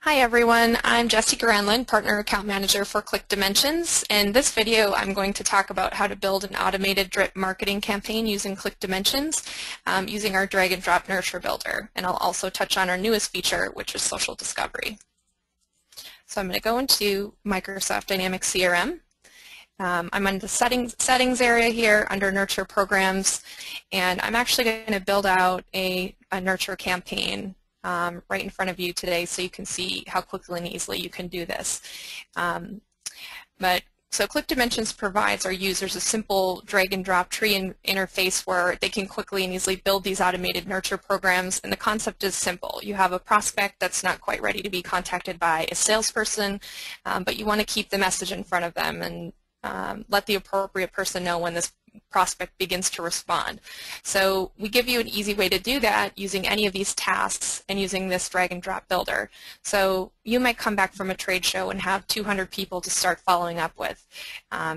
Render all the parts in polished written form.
Hi everyone, I'm Jessie Granlund, Partner Account Manager for ClickDimensions. In this video I'm going to talk about how to build an automated drip marketing campaign using ClickDimensions using our drag and drop nurture builder. And I'll also touch on our newest feature, which is social discovery. So I'm going to go into Microsoft Dynamics CRM. I'm on the settings area here under nurture programs, and I'm actually going to build out a nurture campaign right in front of you today so you can see how quickly and easily you can do this. So ClickDimensions provides our users a simple drag and drop tree interface where they can quickly and easily build these automated nurture programs, and the concept is simple. You have a prospect that's not quite ready to be contacted by a salesperson, but you want to keep the message in front of them and let the appropriate person know when this prospect begins to respond. So we give you an easy way to do that using any of these tasks and using this drag and drop builder. So you might come back from a trade show and have 200 people to start following up with.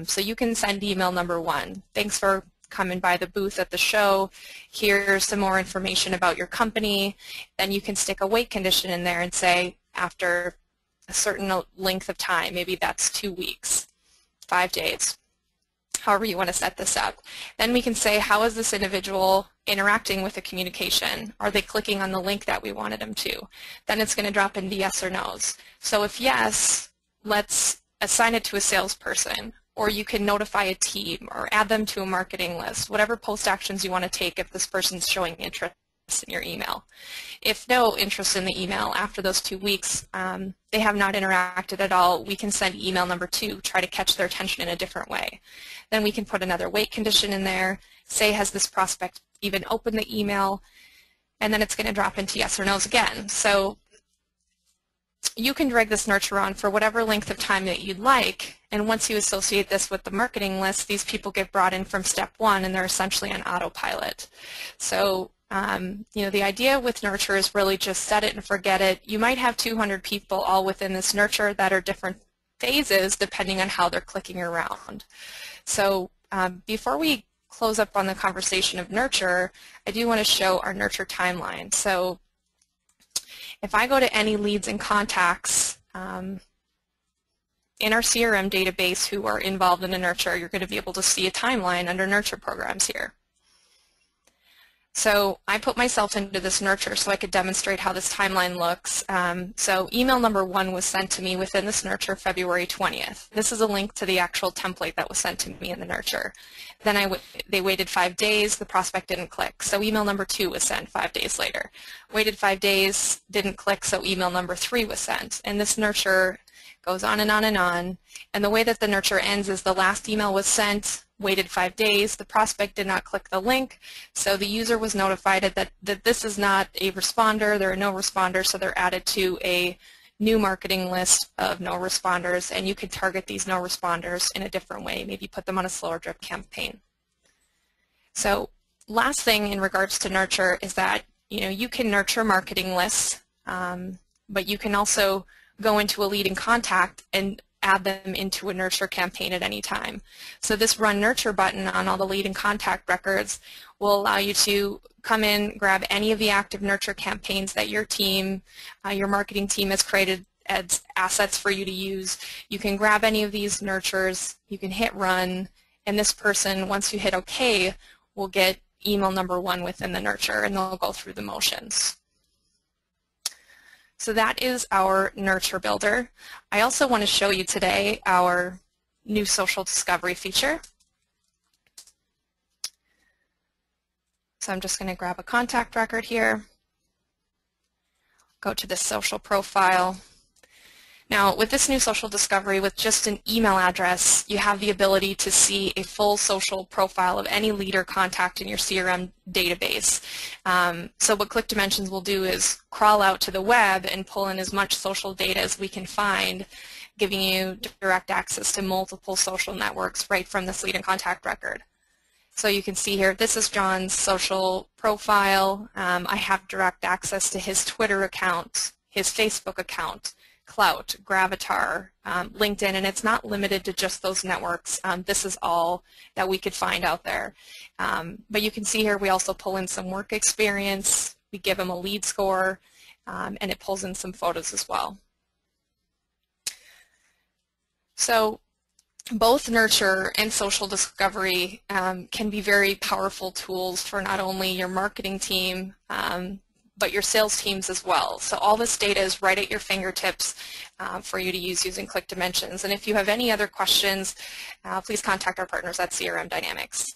So you can send email number 1. Thanks for coming by the booth at the show. Here's some more information about your company. Then you can stick a wait condition in there and say after a certain length of time, maybe that's 2 weeks, 5 days, however you want to set this up. Then we can say, how is this individual interacting with the communication? Are they clicking on the link that we wanted them to? Then it's going to drop into yes or no's. So if yes, let's assign it to a salesperson, or you can notify a team or add them to a marketing list, whatever post actions you want to take if this person's showing interest in your email. If no interest in the email after those 2 weeks, they have not interacted at all, we can send email number 2, try to catch their attention in a different way. Then we can put another wait condition in there, say has this prospect even opened the email, and then it's going to drop into yes or no's again. So you can drag this nurture on for whatever length of time that you'd like, and once you associate this with the marketing list, these people get brought in from step 1 and they're essentially on autopilot. So the idea with nurture is really just set it and forget it. You might have 200 people all within this nurture that are different phases depending on how they're clicking around. So before we close up on the conversation of nurture, I do want to show our nurture timeline. So if I go to any leads and contacts in our CRM database who are involved in a nurture, you're going to be able to see a timeline under nurture programs here. So I put myself into this nurture so I could demonstrate how this timeline looks. So email number 1 was sent to me within this nurture February 20th. This is a link to the actual template that was sent to me in the nurture. Then they waited 5 days, the prospect didn't click. So email number 2 was sent 5 days later. Waited 5 days, didn't click, so email number 3 was sent. And this nurture goes on and on and on. And the way that the nurture ends is the last email was sent, waited 5 days, the prospect did not click the link, so the user was notified that this is not a responder, there are no responders, so they're added to a new marketing list of no responders, and you could target these no responders in a different way, maybe put them on a slower drip campaign. So last thing in regards to nurture is that you can nurture marketing lists, but you can also go into a lead and contact and add them into a nurture campaign at any time. So this Run Nurture button on all the lead and contact records will allow you to come in, grab any of the active nurture campaigns that your team, your marketing team has created as assets for you to use. You can grab any of these nurtures, you can hit Run, and this person, once you hit OK, will get email number 1 within the nurture, and they'll go through the motions. So that is our nurture builder. I also want to show you today our new social discovery feature. So I'm just going to grab a contact record here, go to the social profile. Now with this new social discovery, with just an email address, you have the ability to see a full social profile of any lead or contact in your CRM database. So what ClickDimensions will do is crawl out to the web and pull in as much social data as we can find, giving you direct access to multiple social networks right from this lead and contact record. So you can see here, this is John's social profile. I have direct access to his Twitter account, his Facebook account, Klout, Gravatar, LinkedIn, and it's not limited to just those networks. This is all that we could find out there. But you can see here we also pull in some work experience, we give them a lead score, and it pulls in some photos as well. So both nurture and social discovery can be very powerful tools for not only your marketing team, but your sales teams as well. So all this data is right at your fingertips for you to use using ClickDimensions. And if you have any other questions, please contact our partners at CRM Dynamics.